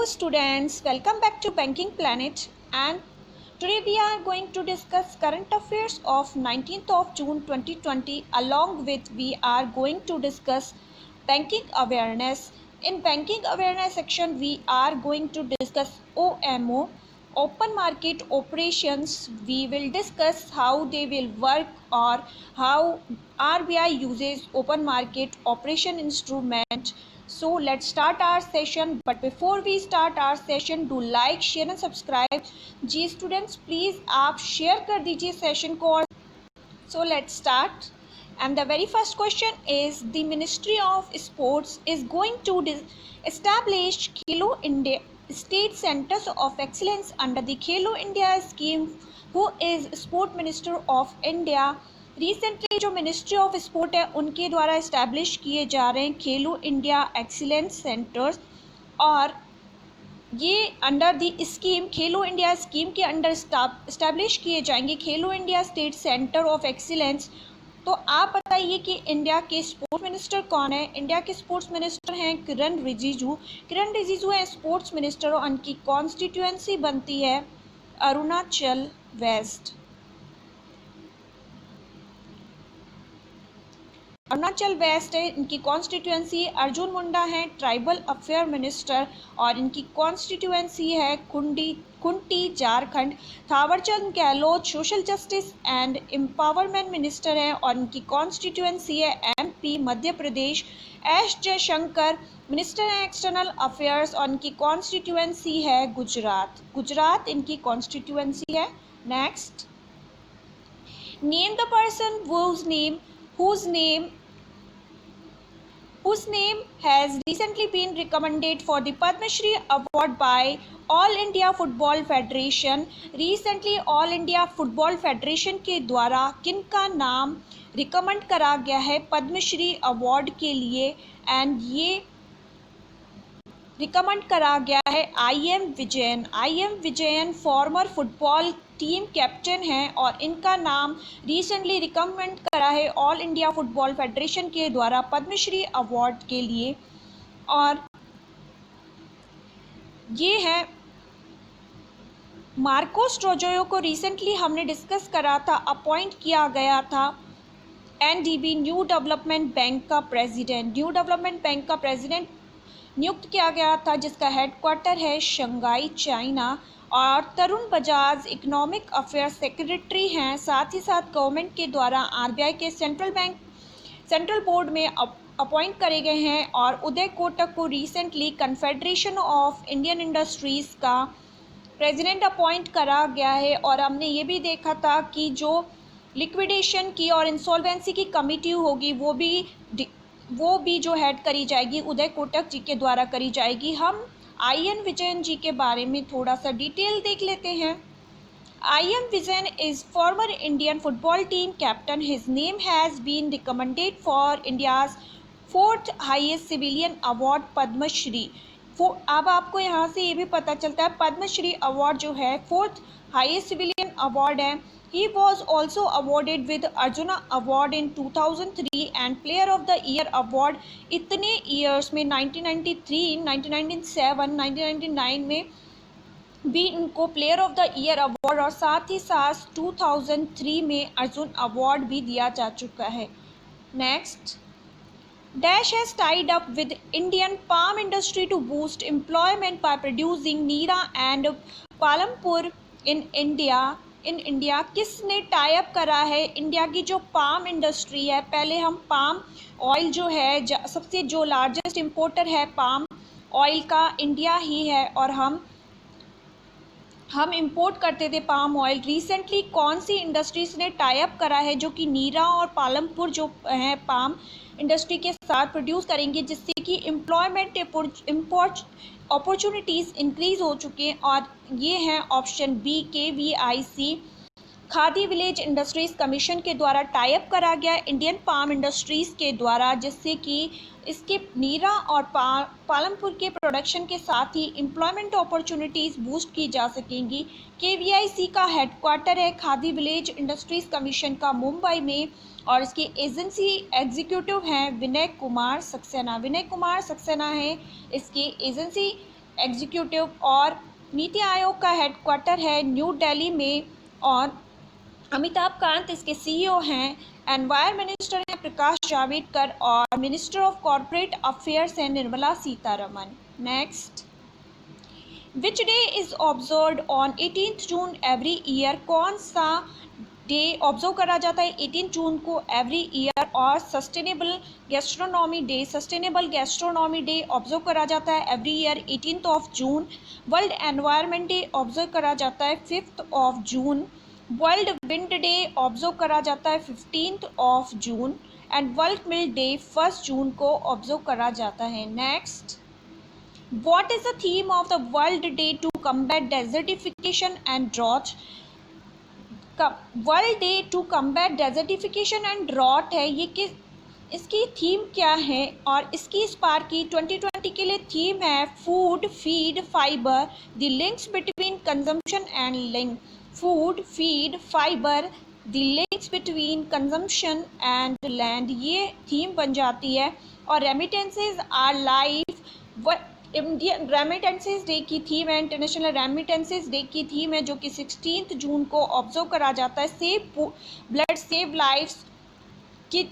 students, welcome back to Banking Planet, and today we are going to discuss current affairs of 19th of June 2020. Along with we are going to discuss banking awareness. In banking awareness section we are going to discuss OMO, open market operations. We will discuss how they will work or how RBI uses open market operation instrument. So let's start our session, but before we start our session, do like, share and subscribe. जी students please आप share कर दीजिए session को. और so let's start. And the very first question is, the Ministry of Sports is going to establish Khelo India State Centers of Excellence under the Khelo India scheme. Who is Sport Minister of India? Recently जो ministry of sport है उनके द्वारा establish किए जा रहे हैं खेलो India excellence centres, और ये under the scheme Khelo India scheme के अंडर इस्टेब्लिश किए जाएंगे खेलो India state centre of excellence. तो आप बताइए कि इंडिया के स्पोर्ट्स मिनिस्टर कौन है. इंडिया के स्पोर्ट्स मिनिस्टर हैं किरण रिजिजू. किरण रिजिजू हैं स्पोर्ट्स मिनिस्टर और उनकी कॉन्स्टिट्यूएंसी बनती है अरुणाचल वेस्ट. अरुणाचल वेस्ट है इनकी कॉन्स्टिट्यूएंसी. अर्जुन मुंडा हैं ट्राइबल अफेयर मिनिस्टर और इनकी कॉन्स्टिट्यूएंसी है Khunti Jharkhand. Thawarchand Gehlot social justice and empowerment minister हैं और इनकी कॉन्स्टिट्यूएंसी है MP Madhya Pradesh. S Jaishankar minister हैं एक्सटर्नल अफेयर्स और इनकी कॉन्स्टिट्यूएंसी है गुजरात इनकी कॉन्स्टिट्यूएंसी है. Next, name the person whose name has recently been recommended for the Padma Shri award by All India Football Federation. Recently All India Football Federation के द्वारा किनका नाम रिकमेंड करा गया है पद्म श्री अवार्ड के लिए, एंड ये रिकमेंड करा गया है IM Vijayan farmer football team captain हैं और इनका नाम रिसेंटली रिकमेंड करा है ऑल इंडिया फुटबॉल फेडरेशन के द्वारा पद्मश्री अवार्ड के लिए. और ये है मार्कोस ट्रोजोयो को रिसेंटली हमने डिस्कस करा था, अपॉइंट किया गया था NDB न्यू डेवलपमेंट बैंक का प्रेसिडेंट नियुक्त किया गया था, जिसका हेडक्वार्टर है शंघाई चाइना. और Tarun Bajaj economic affairs secretary हैं. साथ ही साथ गवर्नमेंट के द्वारा RBI के सेंट्रल बोर्ड में अपॉइंट करे गए हैं. और उदय कोटक को recently confederation of Indian industries का प्रेसिडेंट अपॉइंट करा गया है. और हमने ये भी देखा था कि जो लिक्विडेशन की और इंसॉल्वेंसी की कमिटी होगी वो भी जो हेड करी जाएगी उदय कोटक जी के द्वारा करी जाएगी. हम IN विजयन जी के बारे में थोड़ा सा डिटेल देख लेते हैं. IM Vijayan is former Indian football team captain. His name has been recommended for India's 4th highest civilian award Padma Shri. अब आपको यहाँ से ये भी पता चलता है पद्मश्री अवार्ड जो है 4th हाईएस्ट सिविलियन अवार्ड है. He was also awarded with Arjuna Award in 2003 and Player of the Year Award. इतने ईयर्स में 1993, 1997, 1999 में भी इनको player of the year award और साथ ही साथ 2003 में अर्जुन अवार्ड भी दिया जा चुका है. Next, Dash has tied up with Indian palm industry to boost employment by producing neera and पालमपुर in इंडिया. किसने टाई अप करा है इंडिया की जो पाम इंडस्ट्री है. पहले हम पाम ऑयल जो है सबसे जो लार्जेस्ट इम्पोर्टर है पाम ऑयल का इंडिया ही है और हम इंपोर्ट करते थे पाम ऑयल. रिसेंटली कौन सी इंडस्ट्रीज ने टाई अप करा है जो कि नीरा और पालमपुर जो है पाम इंडस्ट्री के साथ प्रोड्यूस करेंगे, जिससे कि एम्प्लॉयमेंट अपॉर्चुनिटीज़ इंक्रीज़ हो चुके हैं. और ये हैं option B KVIC. Khadi village industries commission के द्वारा टाई अप करा गया इंडियन पाम इंडस्ट्रीज़ के द्वारा, जिससे कि इसके नीरा और पालमपुर के प्रोडक्शन के साथ ही एम्प्लॉयमेंट अपॉर्चुनिटीज़ बूस्ट की जा सकेंगी. KVIC का हेडक्वार्टर है खादी विलेज इंडस्ट्रीज़ कमीशन का मुंबई में और इसके एजेंसी एग्जीक्यूटिव हैं विनय कुमार सक्सेना है इसके एजेंसी एग्जीक्यूटिव और नीति आयोग का हेडक्वार्टर है न्यू दिल्ली में और अमिताभ कांत इसके सीईओ हैं। एनवायर मिनिस्टर हैं प्रकाश जावड़ेकर और मिनिस्टर ऑफ कॉर्पोरेट अफेयर्स हैं Nirmala Sitharaman. Next, which day is observed on 18 June every year? कौन सा डे ऑब्जर्व करा जाता है 18 जून को एवरी ईयर? और सस्टेनेबल गैस्ट्रोनॉमी डे ऑब्जर्व करा जाता है एवरी ईयर 18 जून। वर्ल्ड एनवायरनमेंट डे ऑब्जर्व करा जाता है 5 जून। वर्ल्ड विंड डे ऑब्जर्व करा जाता है 15 जून एंड वर्ल्ड मिल्क डे 1 जून को ऑब्जर्व करा जाता है। Next, what is the theme of the world day to combat desertification and drought? World day to combat desertification and drought है ये कि इसकी थीम क्या है और इसकी इस बार की 2020 के लिए थीम है food feed fibre the links between consumption and link. Food feed fibre the links between consumption and land ये थीम बन जाती है। और remittances our life Indian remittances day की थीम है, इंटरनेशनल रेमिटेंसेज डे की थीम है जो कि 16 जून को ऑब्जर्व करा जाता है। सेव ब्लड सेव लाइफ्स की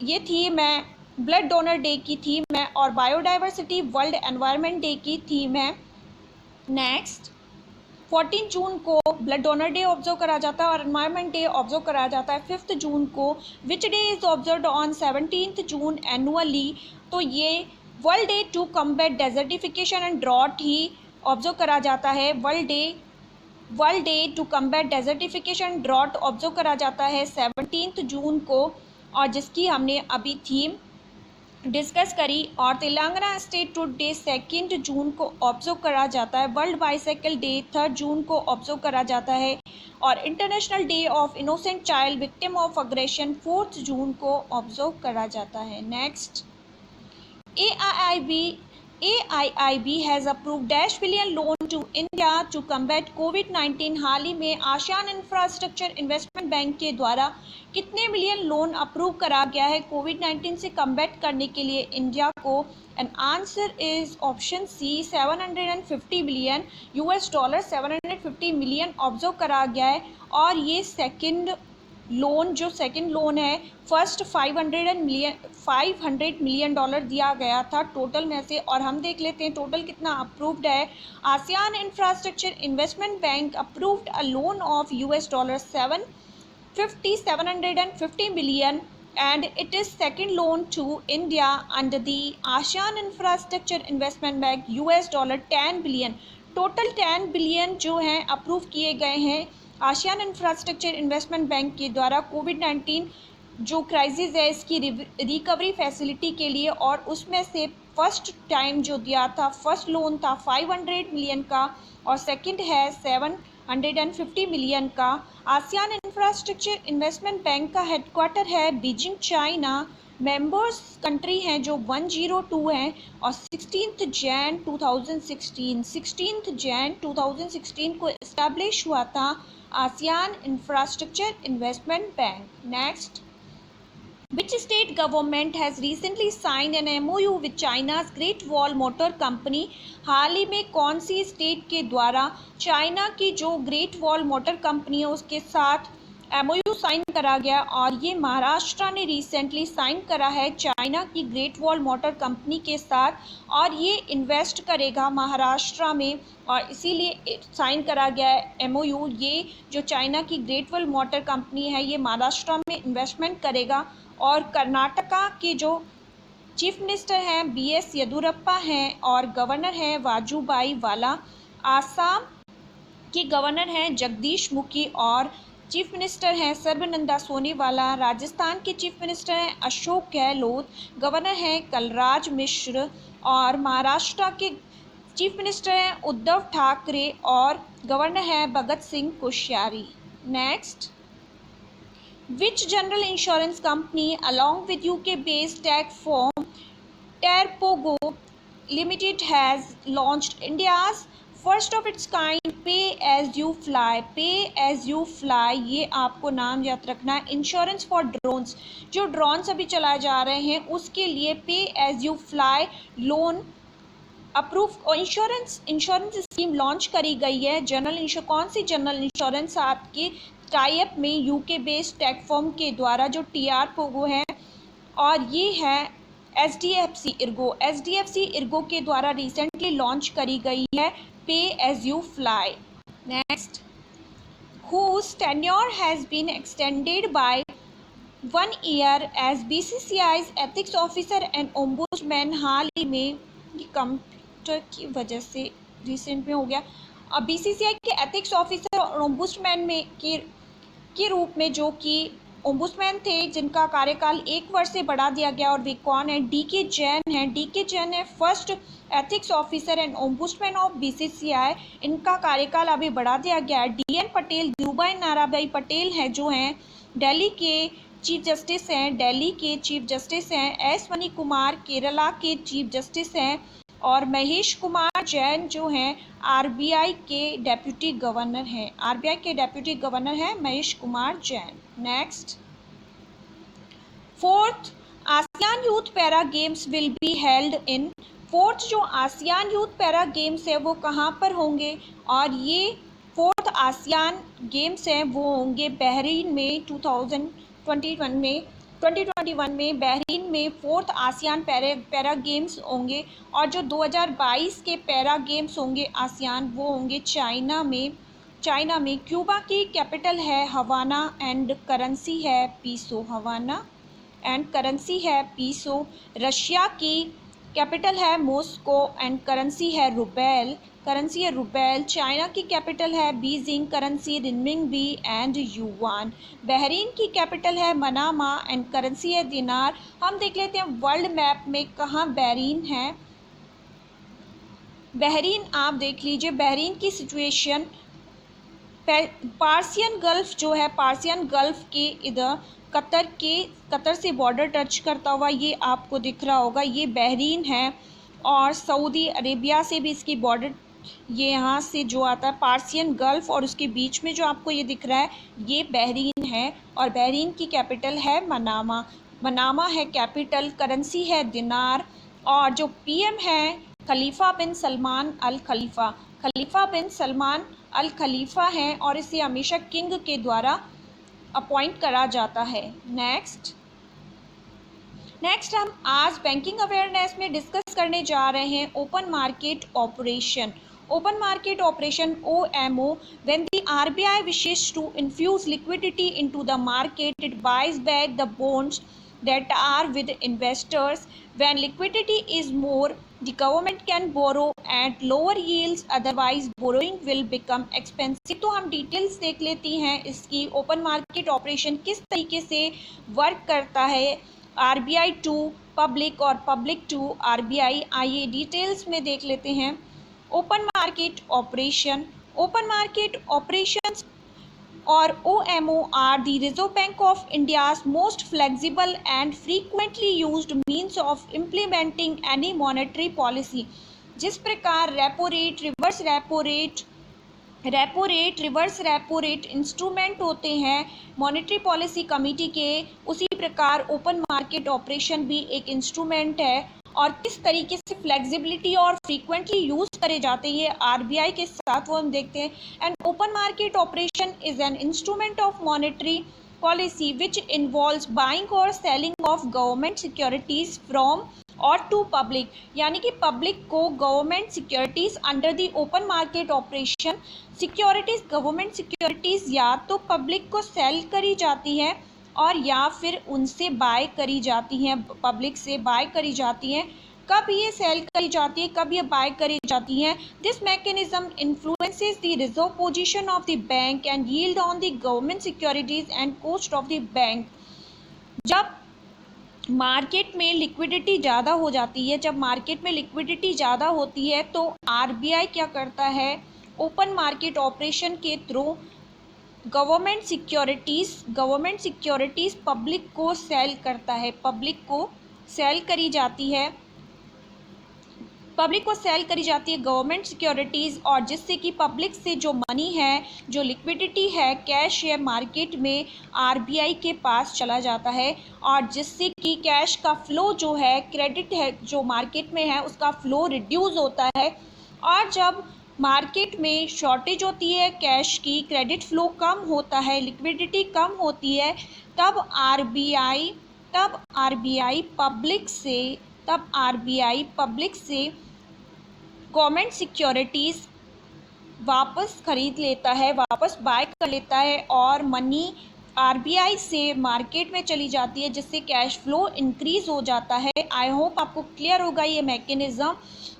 ये थीम है, ब्लड डोनर डे की थीम है और बायोडाइवर्सिटी वर्ल्ड एनवायरनमेंट डे की थीम है। नेक्स्ट, 14 जून को ब्लड डोनर डे ऑब्जर्व करा जाता है और एनवायरनमेंट डे ऑब्जर्व करा जाता है 5 जून को। Which day is observed on 17 जून एनुअली? तो ये world day to combat desertification and drought ही ऑब्जर्व करा जाता है। World day to combat desertification drought observe करा जाता है 17 जून को और जिसकी हमने अभी थीम डिस्कस करी। और तेलंगाना स्टेट टूड डे 2 जून को ऑब्जर्व करा जाता है। वर्ल्ड बाइसाइकिल डे 3 जून को ऑब्जर्व करा जाता है और international day of innocent child victim of aggression 4 जून को ऑब्जर्व करा जाता है। Next, AIIB has approved $1 billion loan to India to combat COVID-19। हाल ही में आसियान इंफ्रास्ट्रक्चर इन्वेस्टमेंट बैंक के द्वारा कितने मिलियन लोन अप्रूव करा गया है कोविड-19 से कम्बैट करने के लिए इंडिया को? And answer is option C, $750 billion $750 million observe करा गया है। और ये सेकंड लोन है, फर्स्ट $500 मिलियन दिया गया था टोटल में से। और हम देख लेते हैं टोटल कितना अप्रूव्ड है। ASEAN infrastructure investment bank approved a loan of $750 million and it is second loan to India under the ASEAN Infrastructure Investment Bank $10 billion. Total 10 billion जो हैं अप्रूव किए गए हैं आसियान इंफ्रास्ट्रक्चर इन्वेस्टमेंट बैंक के द्वारा कोविड-19 जो crisis है इसकी रिकवरी फैसिलिटी के लिए। और उसमें से फर्स्ट टाइम जो दिया था फर्स्ट लोन था 500 मिलियन का और सेकंड है 750 मिलियन का। आसियान इंफ्रास्ट्रक्चर इन्वेस्टमेंट बैंक का हेडक्वार्टर है बीजिंग चाइना। मेंबर्स कंट्री हैं जो 102 हैं और 16 जैन 2016 को इस्टेब्लिश हुआ था ASEAN infrastructure investment bank. Next, Which state government has recently signed an MOU with China's Great Wall Motor Company? हाल ही में कौन सी स्टेट के द्वारा चाइना की जो ग्रेट वॉल मोटर कंपनी है उसके साथ MOU साइन करा गया? और ये महाराष्ट्र ने रिसेंटली साइन करा है चाइना की ग्रेट वॉल मोटर कंपनी के साथ और ये इन्वेस्ट करेगा महाराष्ट्र में और इसीलिए साइन करा गया है MOU। ये जो चाइना की ग्रेट वॉल मोटर कंपनी है ये महाराष्ट्र में इन्वेस्टमेंट करेगा। और कर्नाटका के जो चीफ मिनिस्टर हैं BS येदियुरप्पा हैं और गवर्नर हैं वाजुभाई वाला। आसाम के गवर्नर हैं जगदीश मुखी और चीफ मिनिस्टर हैं सर्बानंद सोनोवाल। राजस्थान के चीफ मिनिस्टर हैं अशोक गहलोत, गवर्नर हैं कलराज मिश्र और महाराष्ट्र के चीफ मिनिस्टर हैं उद्धव ठाकरे और गवर्नर हैं Bhagat Singh Koshyari. Next, Which general insurance company along with UK based tech firm Terpogo Limited has launched India's first of its kind Pay as you fly ये आपको नाम याद रखना है। इंश्योरेंस फॉर ड्रोन्स, जो ड्रोन्स अभी चलाए जा रहे हैं उसके लिए Pay as you fly loan approve insurance scheme launch करी गई है। कौन सी जनरल इंश्योरेंस आपकी टाई अप में यूके बेस्ड टेक फर्म के द्वारा जो टीआर पोगो है, और ये है एचडीएफसी इर्गो के द्वारा रिसेंटली लॉन्च करी गई है pay as you fly. Next, whose tenure has been extended by 1 year as BCCI's ethics officer and ombudsman। हाल ही में ये कंप्यूटर की वजह से रिसेंट में हो गया। अब बीसीसीआई के एथिक्स ऑफिसर और ओम्बुड्समैन में के रूप में जो कि ओम्बुड्समैन थे, जिनका कार्यकाल 1 वर्ष से बढ़ा दिया गया, और वे कौन है? डीके जैन है। डीके जैन है first ethics officer and ombudsman of BCCI. इनका कार्यकाल अभी बढ़ा दिया गया है। डीएन पटेल, धीरूभाई नाराभाई पटेल हैं जो हैं दिल्ली के चीफ जस्टिस हैं। एस मनी कुमार केरला के चीफ जस्टिस हैं, और महेश कुमार जैन जो हैं आरबीआई के डेप्यूटी गवर्नर हैं। Mahesh Kumar Jain. Next, 4th ASEAN youth para games will be held in. 4th जो आसियान यूथ पैरा गेम्स है वो कहाँ पर होंगे? और ये 4th आसियान गेम्स हैं वो होंगे बहरीन में 2021 में बहरीन में 4th आसियान पैरा गेम्स होंगे। और जो 2022 के पैरा गेम्स होंगे आसियान, वो होंगे चाइना में। क्यूबा की कैपिटल है हवाना एंड करेंसी है पीसो। रशिया की कैपिटल है मॉस्को एंड करेंसी है रूबेल। चाइना की कैपिटल है Beijing, currency renminbi and yuan. Bahrain की कैपिटल है मनामा एंड करेंसी है दिनार। हम देख लेते हैं वर्ल्ड मैप में कहाँ बहरीन है। बहरीन आप देख लीजिए, बहरीन की सिचुएशन पार्सियन गल्फ के इधर कतर से बॉर्डर टच करता हुआ ये आपको दिख रहा होगा, ये बहरीन है। और सऊदी अरेबिया से भी इसकी बॉर्डर ये यहाँ से जो आता है पार्सियन गल्फ, और उसके बीच में जो आपको ये दिख रहा है ये बहरीन है। और बहरीन की कैपिटल है मनामा है कैपिटल, करेंसी है दिनार। और जो पीएम है खलीफा बिन सलमान अल खलीफा हैं, और इसे हमेशा किंग के द्वारा अपॉइंट करा जाता है। नेक्स्ट हम आज बैंकिंग अवेयरनेस में डिस्कस करने जा रहे हैं open market operation OMO। When the RBI wishes to infuse liquidity into the market, it buys back the bonds that are with investors. When liquidity is more, the government can borrow at lower yields, otherwise borrowing will become expensive। तो हम details देख लेती हैं इसकी। Open market operation किस तरीके से work करता है, आरबीआई टू पब्लिक और पब्लिक टू आरबीआई, आइए डिटेल्स में देख लेते हैं। ओपन मार्केट ऑपरेशंस और OMO are the Reserve Bank of India's most flexible and frequently used means of implementing any monetary policy। जिस प्रकार रेपो रेट इंस्ट्रूमेंट होते हैं मॉनेटरी पॉलिसी कमेटी के, उसी प्रकार ओपन मार्केट ऑपरेशन भी एक इंस्ट्रूमेंट है। और किस तरीके से फ्लेक्सिबिलिटी और फ्रीक्वेंटली यूज करे जाते हैं ये आरबीआई के साथ, वो हम देखते हैं। And open market operation is an instrument of monetary policy which involves buying और selling of government securities from और टू पब्लिक, यानी कि पब्लिक को government securities under the open market operation government securities या तो पब्लिक को cell करी जाती है और या फिर उनसे बाय करी जाती हैं, पब्लिक से बाय करी जाती हैं। कब ये सेल करी जाती है, कब ये बाय करी जाती हैं? This mechanism influences the reserve position of the bank and yield on the government securities and cost of the bank. जब मार्केट में लिक्विडिटी ज़्यादा हो जाती है, तो आरबीआई क्या करता है, ओपन मार्केट ऑपरेशन के थ्रू गवर्नमेंट सिक्योरिटीज़ पब्लिक को सेल करता है, पब्लिक को सेल करी जाती है। पब्लिक को सेल करी जाती है गवर्नमेंट सिक्योरिटीज़, और जिससे कि पब्लिक से जो मनी है, जो लिक्विडिटी है, कैश है, मार्केट में आरबीआई के पास चला जाता है, और जिससे कि कैश का फ्लो जो है, क्रेडिट है जो मार्केट में है उसका फ्लो रिड्यूस होता है। और जब मार्केट में शॉर्टेज होती है कैश की, क्रेडिट फ्लो कम होता है, लिक्विडिटी कम होती है, तब आरबीआई पब्लिक से गवर्नमेंट सिक्योरिटीज़ वापस खरीद लेता है, वापस बाय कर लेता है, और मनी आरबीआई से मार्केट में चली जाती है, जिससे कैश फ्लो इंक्रीज हो जाता है। आई होप आपको क्लियर होगा ये mechanism.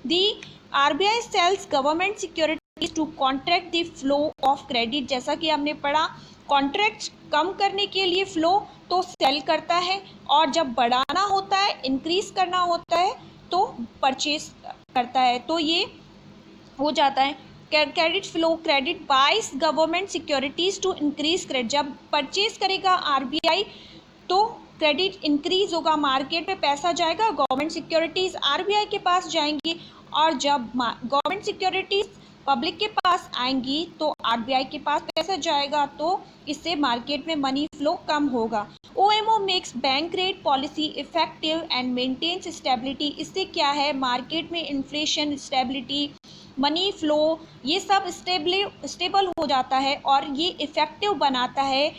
The RBI sells government securities to contract the flow of credit. जैसा कि हमने पढ़ा, कॉन्ट्रैक्ट कम करने के लिए फ्लो तो सेल करता है, और जब बढ़ाना होता है, इंक्रीज करना होता है, तो परचेज करता है। तो ये हो जाता है credit flow. Credit buys government securities to increase credit. जब परचेज करेगा आरबीआई तो क्रेडिट इंक्रीज होगा, मार्केट में पैसा जाएगा, गवर्नमेंट सिक्योरिटीज आरबीआई के पास जाएंगी, और जब गवर्नमेंट सिक्योरिटीज पब्लिक के पास आएंगी तो आरबीआई के पास पैसा जाएगा, तो इससे मार्केट में मनी फ्लो कम होगा। OMO makes bank rate policy effective and maintains stability. इससे क्या है, मार्केट में इन्फ्लेशन, स्टेबिलिटी, मनी फ्लो, ये सब स्टेबल हो जाता है, और ये इफ़ेक्टिव बनाता है।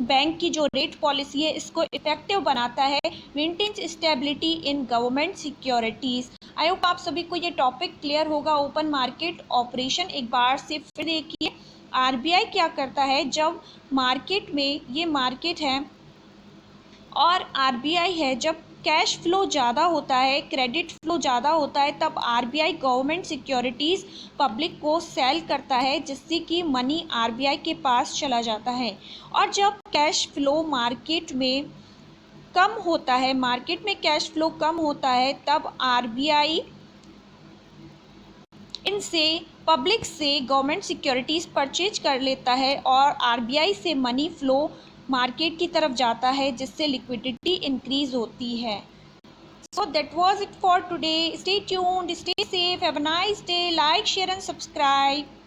बैंक की जो रेट पॉलिसी है इसको इफ़ेक्टिव बनाता है, maintains stability in government securities. I hope आप सभी को ये टॉपिक क्लियर होगा। ओपन मार्केट ऑपरेशन एक बार से फिर देखिए। आरबीआई क्या करता है, जब मार्केट में, ये मार्केट है और आरबीआई है, जब कैश फ्लो ज़्यादा होता है, क्रेडिट फ्लो ज़्यादा होता है, तब आरबीआई गवर्नमेंट सिक्योरिटीज़ पब्लिक को सेल करता है, जिससे कि मनी आरबीआई के पास चला जाता है। और जब कैश फ्लो मार्केट में कम होता है, मार्केट में कैश फ्लो कम होता है, तब आरबीआई इनसे, पब्लिक से गवर्नमेंट सिक्योरिटीज़ परचेज कर लेता है, और आरबीआई से मनी फ्लो मार्केट की तरफ जाता है, जिससे लिक्विडिटी इंक्रीज होती है। So that was it for today. Stay tuned, stay safe, have a nice day, like, share and subscribe.